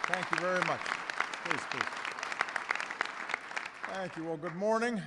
Thank you very much. Please, please. Thank you. Well, good morning.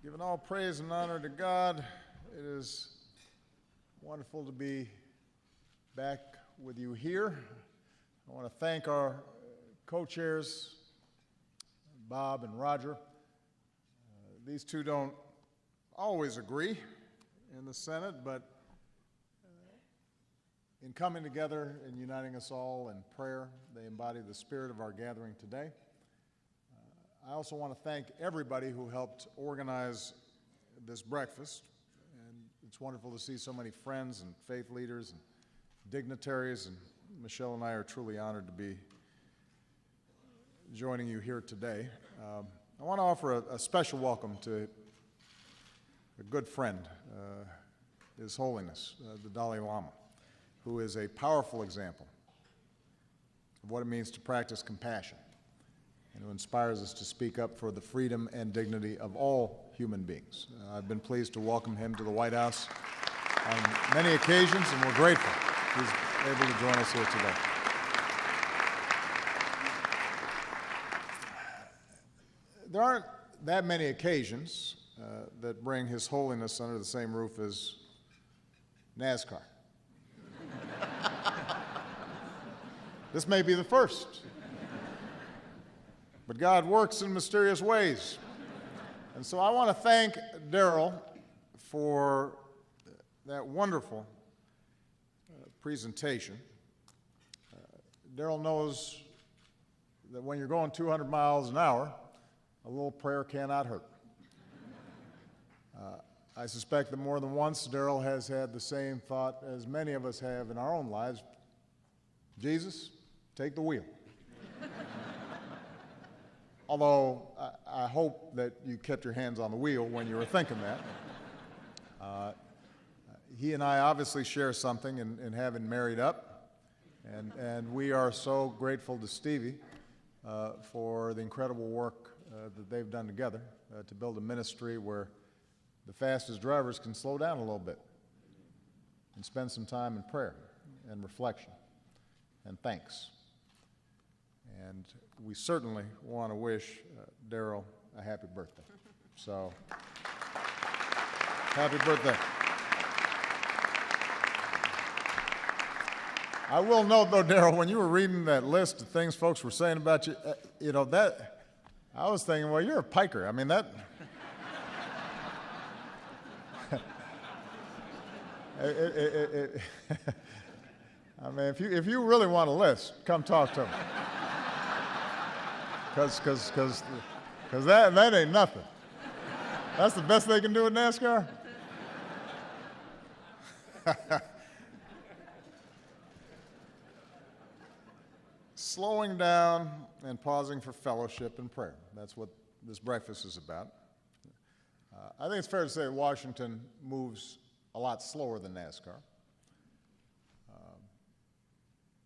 Giving all praise and honor to God, it is wonderful to be back with you here. I want to thank our co-chairs, Bob and Roger. These two don't always agree in the Senate, but in coming together and uniting us all in prayer, they embody the spirit of our gathering today. I also want to thank everybody who helped organize this breakfast. And it's wonderful to see so many friends and faith leaders and dignitaries, and Michelle and I are truly honored to be joining you here today. I want to offer a special welcome to a good friend, His Holiness, the Dalai Lama, who is a powerful example of what it means to practice compassion and who inspires us to speak up for the freedom and dignity of all human beings. I've been pleased to welcome him to the White House on many occasions, and we're grateful he's able to join us here today. There aren't that many occasions that bring His Holiness under the same roof as NASCAR. This may be the first. But God works in mysterious ways. And so I want to thank Daryl for that wonderful presentation. Daryl knows that when you're going 200 miles an hour, a little prayer cannot hurt. I suspect that more than once Daryl has had the same thought as many of us have in our own lives: Jesus, take the wheel. Although I hope that you kept your hands on the wheel when you were thinking that. He and I obviously share something in having married up, and we are so grateful to Stevie for the incredible work that they've done together to build a ministry where the fastest drivers can slow down a little bit and spend some time in prayer and reflection and thanks. And we certainly want to wish Daryl a happy birthday. So, happy birthday. I will note, though, Daryl, when you were reading that list of things folks were saying about you, that I was thinking, well, you're a piker. I mean, that. I mean, if you really want a list, come talk to me. Because that ain't nothing. That's the best they can do in NASCAR? Slowing down and pausing for fellowship and prayer. That's what this breakfast is about. I think it's fair to say that Washington moves a lot slower than NASCAR.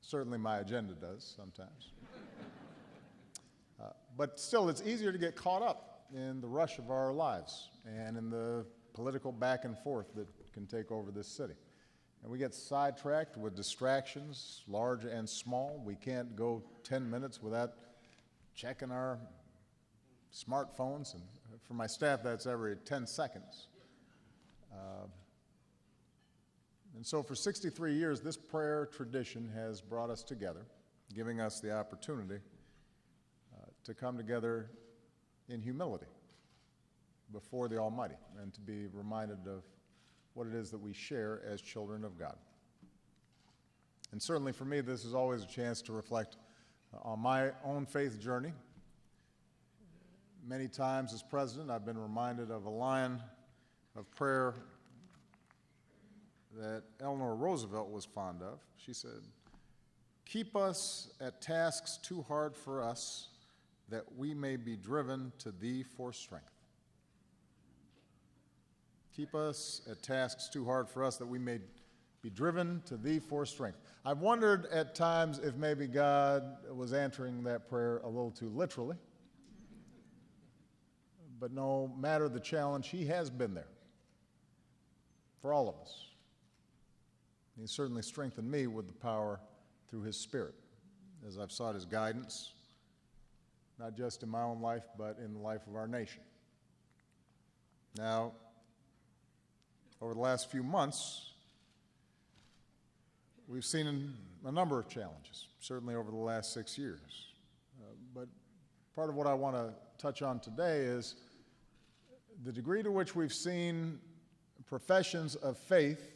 Certainly my agenda does sometimes. But still, it's easier to get caught up in the rush of our lives and in the political back and forth that can take over this city. And we get sidetracked with distractions, large and small. We can't go 10 minutes without checking our smartphones. And for my staff, that's every 10 seconds. And so for 63 years, this prayer tradition has brought us together, giving us the opportunity to come together in humility before the Almighty and to be reminded of what it is that we share as children of God. And certainly for me, this is always a chance to reflect on my own faith journey. Many times as president, I've been reminded of a line of prayer that Eleanor Roosevelt was fond of. She said, "Keep us at tasks too hard for us, that we may be driven to Thee for strength." Keep us at tasks too hard for us, that we may be driven to Thee for strength. I've wondered at times if maybe God was answering that prayer a little too literally. But no matter the challenge, He has been there for all of us. He certainly strengthened me with the power through His Spirit. as I've sought his guidance, not just in my own life, but in the life of our nation. Now, over the last few months, we've seen a number of challenges, certainly over the last 6 years. But part of what I want to touch on today is the degree to which we've seen professions of faith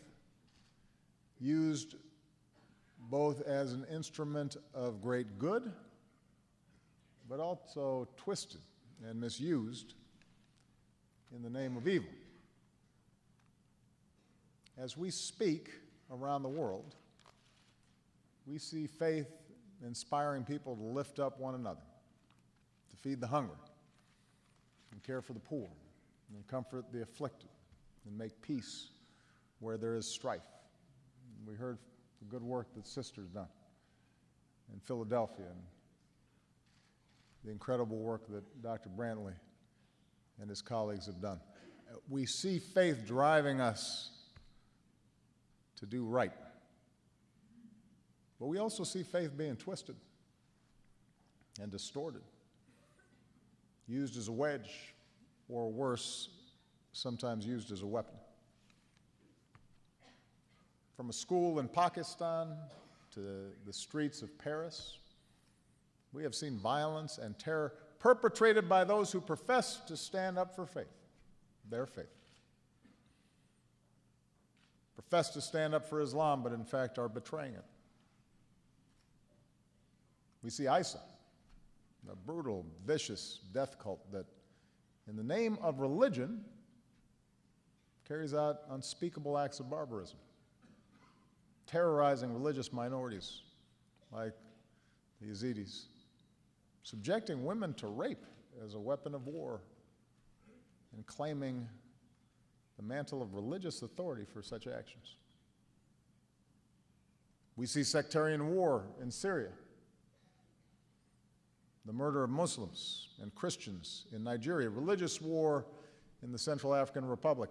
used both as an instrument of great good, but also twisted and misused in the name of evil. As we speak around the world, we see faith inspiring people to lift up one another, to feed the hungry, and care for the poor, and comfort the afflicted, and make peace where there is strife. We heard the good work that Sister's done in Philadelphia, and the incredible work that Dr. Brantley and his colleagues have done. We see faith driving us to do right. But we also see faith being twisted and distorted, used as a wedge, or worse, sometimes used as a weapon. From a school in Pakistan to the streets of Paris, we have seen violence and terror perpetrated by those who profess to stand up for faith, their faith. Profess to stand up for Islam, but in fact are betraying it. We see ISIL, a brutal, vicious death cult that, in the name of religion, carries out unspeakable acts of barbarism, terrorizing religious minorities like the Yazidis, subjecting women to rape as a weapon of war, and claiming the mantle of religious authority for such actions. We see sectarian war in Syria, the murder of Muslims and Christians in Nigeria, religious war in the Central African Republic,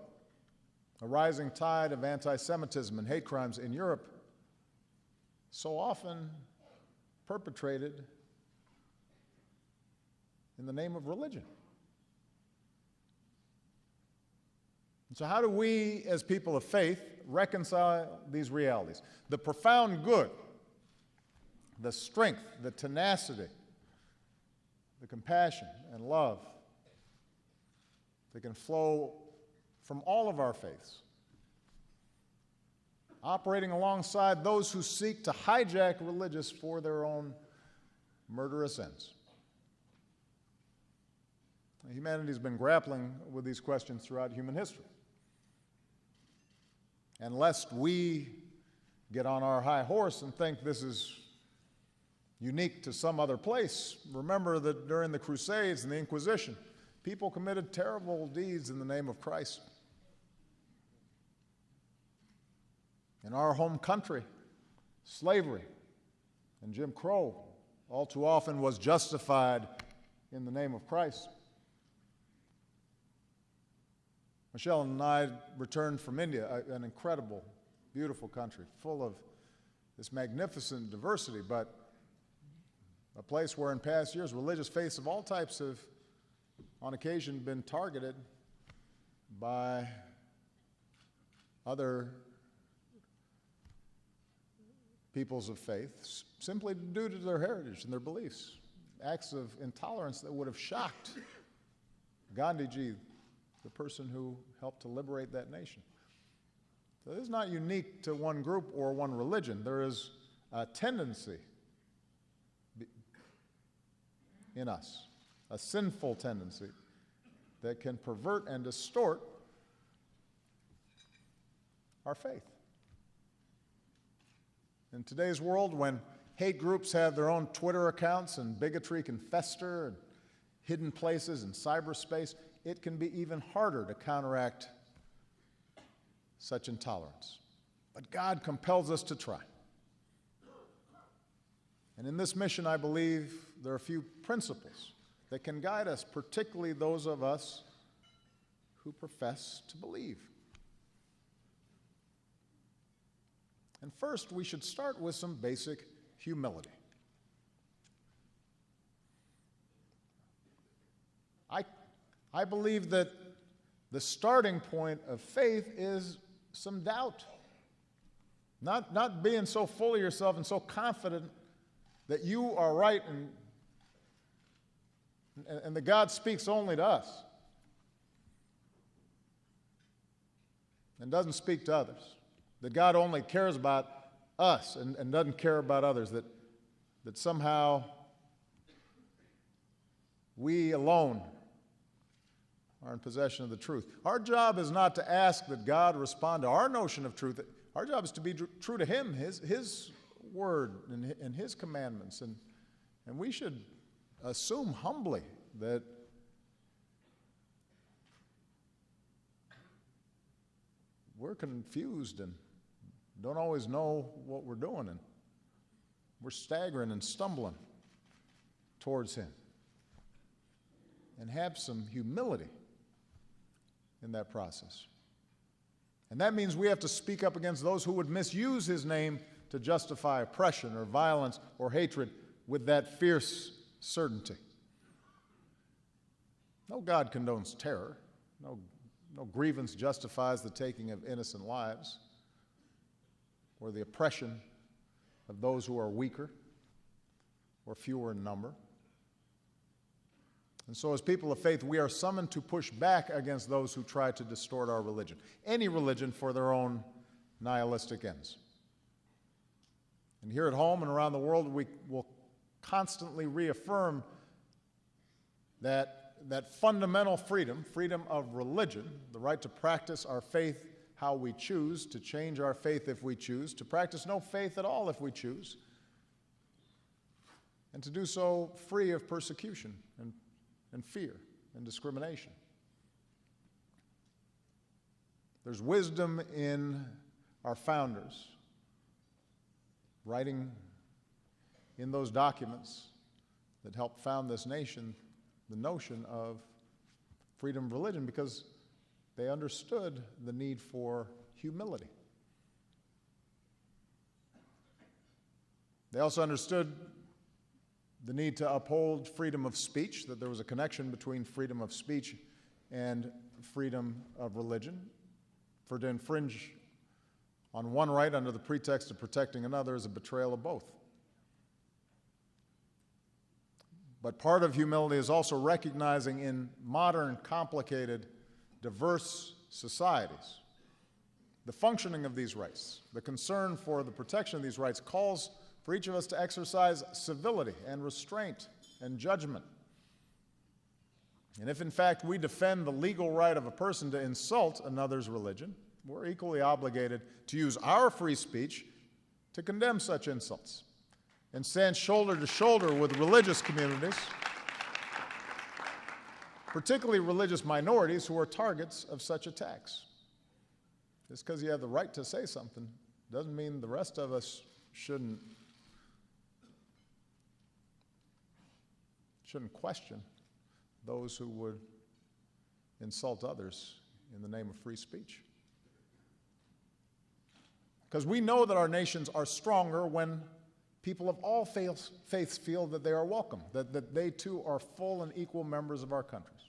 a rising tide of anti-Semitism and hate crimes in Europe, so often perpetrated in the name of religion. And so how do we, as people of faith, reconcile these realities? The profound good, the strength, the tenacity, the compassion and love that can flow from all of our faiths, operating alongside those who seek to hijack religious for their own murderous ends. Humanity's been grappling with these questions throughout human history. And lest we get on our high horse and think this is unique to some other place, remember that during the Crusades and the Inquisition, people committed terrible deeds in the name of Christ. In our home country, slavery and Jim Crow all too often was justified in the name of Christ. Michelle and I returned from India, an incredible, beautiful country, full of this magnificent diversity, but a place where in past years religious faiths of all types have, on occasion, been targeted by other peoples of faith simply due to their heritage and their beliefs. Acts of intolerance that would have shocked Gandhiji, the person who helped to liberate that nation. So this is not unique to one group or one religion. There is a tendency in us, a sinful tendency that can pervert and distort our faith. In today's world, when hate groups have their own Twitter accounts and bigotry can fester in hidden places in cyberspace, it can be even harder to counteract such intolerance. But God compels us to try. And in this mission, I believe there are a few principles that can guide us, particularly those of us who profess to believe. And first, we should start with some basic humility. I believe that the starting point of faith is some doubt. Not being so full of yourself and so confident that you are right and that God speaks only to us and doesn't speak to others. That God only cares about us and doesn't care about others. That somehow we alone are in possession of the truth. Our job is not to ask that God respond to our notion of truth. Our job is to be true to Him, His word and His commandments. And we should assume humbly that we're confused and don't always know what we're doing, and we're staggering and stumbling towards Him. And have some humility in that process. And that means we have to speak up against those who would misuse His name to justify oppression or violence or hatred with that fierce certainty. No God condones terror. No grievance justifies the taking of innocent lives or the oppression of those who are weaker or fewer in number. And so as people of faith, we are summoned to push back against those who try to distort our religion, any religion, for their own nihilistic ends. And here at home and around the world, we will constantly reaffirm that fundamental freedom of religion, the right to practice our faith how we choose, to change our faith if we choose, to practice no faith at all if we choose, and to do so free of persecution and fear and discrimination. There's wisdom in our founders writing in those documents that helped found this nation the notion of freedom of religion, because they understood the need for humility. They also understood the need to uphold freedom of speech, that there was a connection between freedom of speech and freedom of religion. For to infringe on one right under the pretext of protecting another is a betrayal of both. But part of humility is also recognizing in modern, complicated, diverse societies the functioning of these rights. The concern for the protection of these rights calls for each of us to exercise civility and restraint and judgment. And if, in fact, we defend the legal right of a person to insult another's religion, we're equally obligated to use our free speech to condemn such insults and stand shoulder to shoulder with religious communities, particularly religious minorities who are targets of such attacks. Just because you have the right to say something doesn't mean the rest of us shouldn't question those who would insult others in the name of free speech. Because we know that our nations are stronger when people of all faiths feel that they are welcome, that they too are full and equal members of our countries.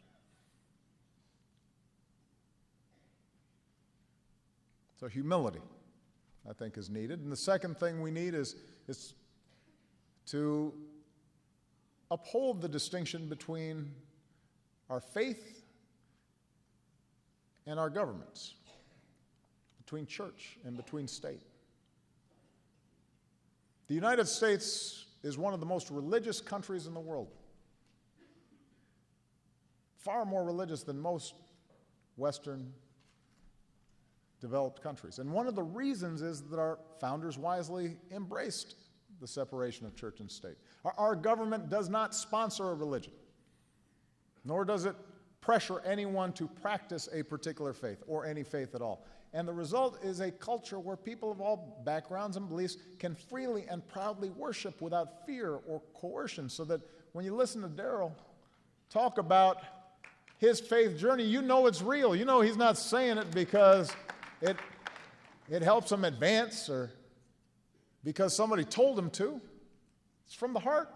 So humility, I think, is needed. And the second thing we need is to uphold the distinction between our faith and our governments, between church and between state. The United States is one of the most religious countries in the world, far more religious than most Western developed countries. And one of the reasons is that our founders wisely embraced the separation of church and state. Our government does not sponsor a religion, nor does it pressure anyone to practice a particular faith or any faith at all. And the result is a culture where people of all backgrounds and beliefs can freely and proudly worship without fear or coercion, so that when you listen to Daryl talk about his faith journey, you know it's real. You know he's not saying it because it helps him advance or because somebody told him to. It's from the heart.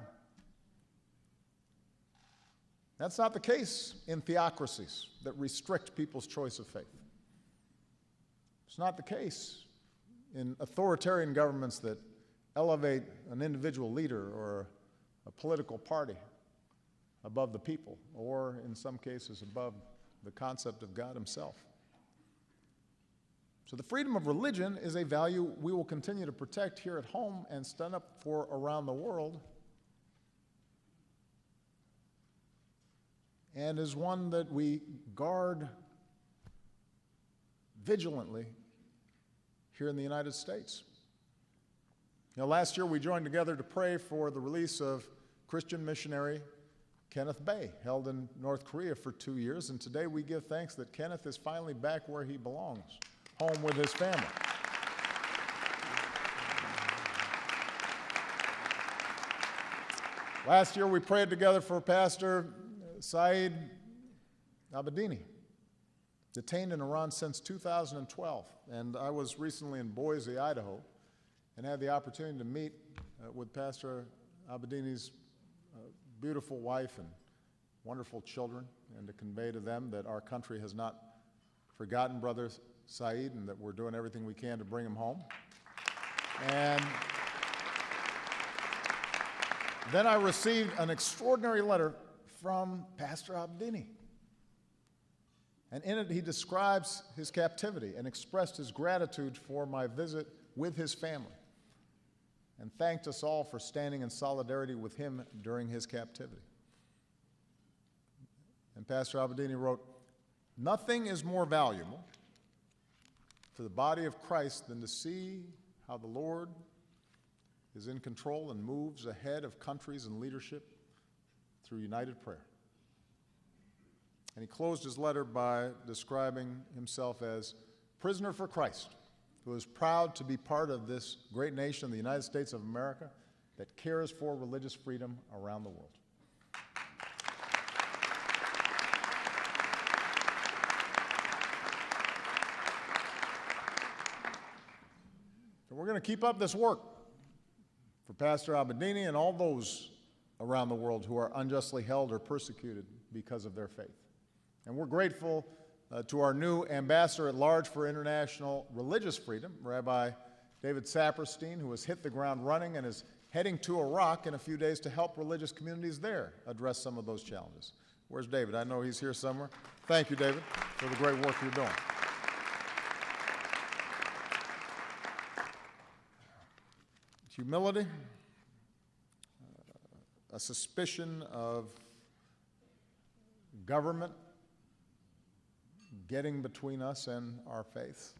That's not the case in theocracies that restrict people's choice of faith. It's not the case in authoritarian governments that elevate an individual leader or a political party above the people, or in some cases above the concept of God himself. So the freedom of religion is a value we will continue to protect here at home and stand up for around the world, and is one that we guard vigilantly here in the United States. Last year we joined together to pray for the release of Christian missionary Kenneth Bae, held in North Korea for 2 years, and today we give thanks that Kenneth is finally back where he belongs, home with his family. Last year we prayed together for Pastor Saeed Abedini, detained in Iran since 2012, and I was recently in Boise, Idaho, and had the opportunity to meet with Pastor Abedini's beautiful wife and wonderful children, and to convey to them that our country has not forgotten Brother Saeed and that we're doing everything we can to bring him home. And then I received an extraordinary letter from Pastor Abedini. And in it, he describes his captivity and expressed his gratitude for my visit with his family, and thanked us all for standing in solidarity with him during his captivity. And Pastor Abedini wrote, "Nothing is more valuable to the body of Christ than to see how the Lord is in control and moves ahead of countries and leadership through united prayer." And he closed his letter by describing himself as prisoner for Christ, who is proud to be part of this great nation, the United States of America, that cares for religious freedom around the world. So we're going to keep up this work for Pastor Abedini and all those around the world who are unjustly held or persecuted because of their faith. And we're grateful to our new Ambassador at Large for International Religious Freedom, Rabbi David Saperstein, who has hit the ground running and is heading to Iraq in a few days to help religious communities there address some of those challenges. Where's David? I know he's here somewhere. Thank you, David, for the great work you're doing. Humility, a suspicion of government getting between us and our faith,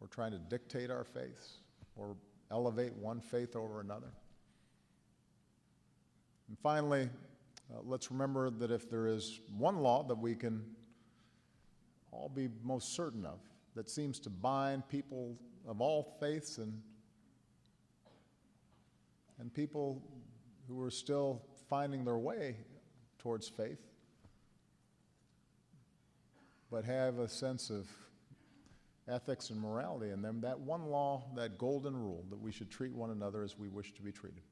or trying to dictate our faith, or elevate one faith over another. And finally, let's remember that if there is one law that we can all be most certain of, that seems to bind people of all faiths and people who are still finding their way towards faith, but have a sense of ethics and morality in them, that one law, that golden rule, that we should treat one another as we wish to be treated.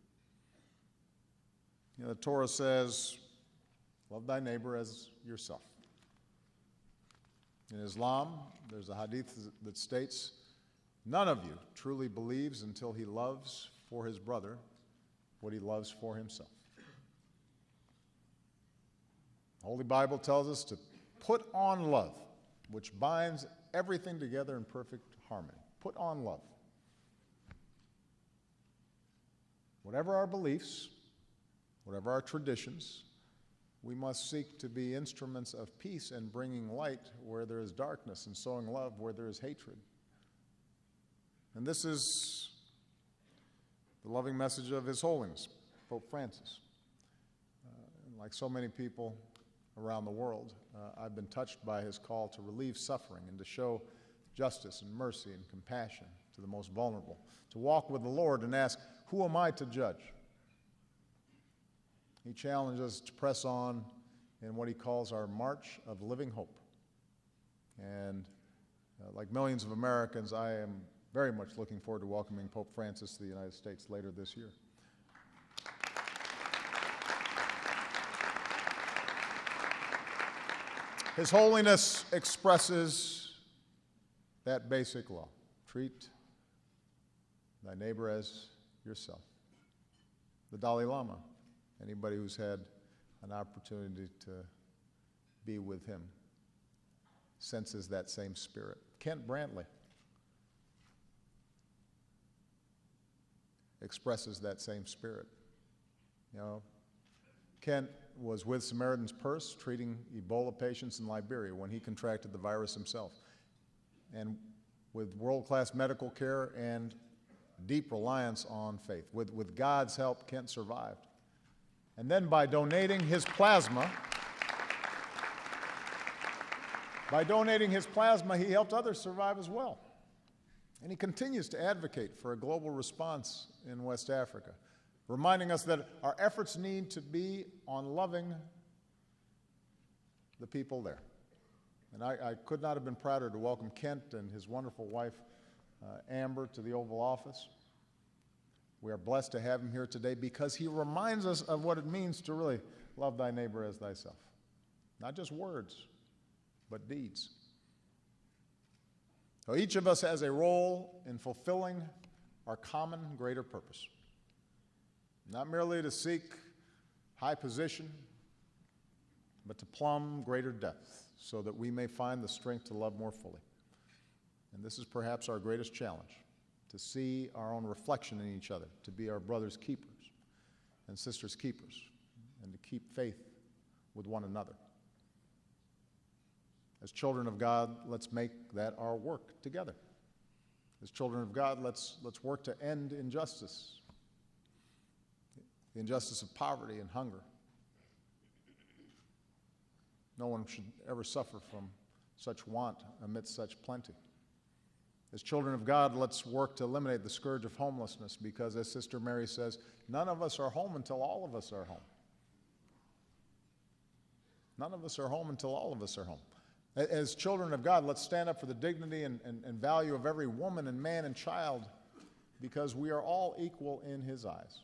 The Torah says, love thy neighbor as yourself. In Islam, there's a hadith that states, none of you truly believes until he loves for his brother what he loves for himself. The Holy Bible tells us to put on love, which binds everything together in perfect harmony. Put on love. Whatever our beliefs, whatever our traditions, we must seek to be instruments of peace and bringing light where there is darkness and sowing love where there is hatred. And this is the loving message of His Holiness, Pope Francis. Like so many people around the world, I've been touched by his call to relieve suffering and to show justice and mercy and compassion to the most vulnerable, to walk with the Lord and ask, who am I to judge? He challenges us to press on in what he calls our march of living hope. And like millions of Americans, I am very much looking forward to welcoming Pope Francis to the United States later this year. His holiness expresses that basic law. Treat thy neighbor as yourself. The Dalai Lama, anybody who's had an opportunity to be with him, senses that same spirit. Kent Brantley expresses that same spirit. You know, Kent was with Samaritan's Purse treating Ebola patients in Liberia when he contracted the virus himself. And with world-class medical care and deep reliance on faith. With God's help, Kent survived. And then by donating his plasma, he helped others survive as well. And he continues to advocate for a global response in West Africa, reminding us that our efforts need to be on loving the people there. And I could not have been prouder to welcome Kent and his wonderful wife, Amber, to the Oval Office. We are blessed to have him here today because he reminds us of what it means to really love thy neighbor as thyself. Not just words, but deeds. So each of us has a role in fulfilling our common greater purpose. Not merely to seek high position, but to plumb greater depth so that we may find the strength to love more fully. And this is perhaps our greatest challenge, to see our own reflection in each other, to be our brothers' keepers and sisters' keepers, and to keep faith with one another. As children of God, let's make that our work together. As children of God, let's work to end injustice, the injustice of poverty and hunger. No one should ever suffer from such want amidst such plenty. As children of God, let's work to eliminate the scourge of homelessness because, as Sister Mary says, none of us are home until all of us are home. None of us are home until all of us are home. As children of God, let's stand up for the dignity and value of every woman and man and child because we are all equal in His eyes,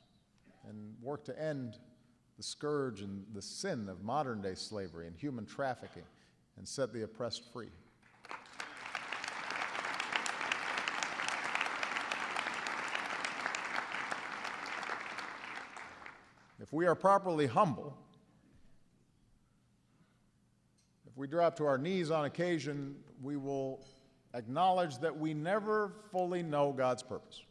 and work to end the scourge and the sin of modern-day slavery and human trafficking and set the oppressed free. If we are properly humble, if we drop to our knees on occasion, we will acknowledge that we never fully know God's purpose.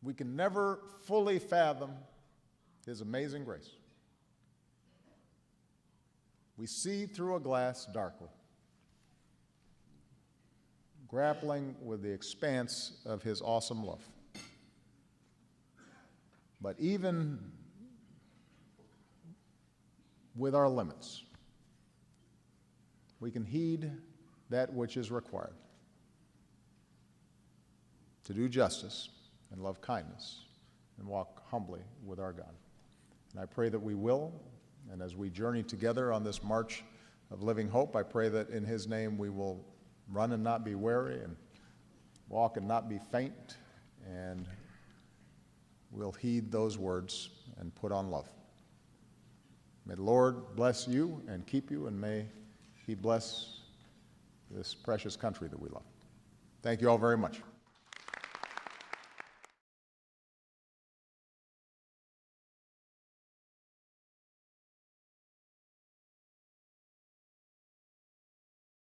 We can never fully fathom His amazing grace. We see through a glass darkly, grappling with the expanse of His awesome love. But even with our limits, we can heed that which is required to do justice and love kindness and walk humbly with our God. And I pray that we will, and as we journey together on this march of living hope, I pray that in His name we will run and not be weary and walk and not be faint, and we'll heed those words and put on love. May the Lord bless you and keep you, and may He bless this precious country that we love. Thank you all very much.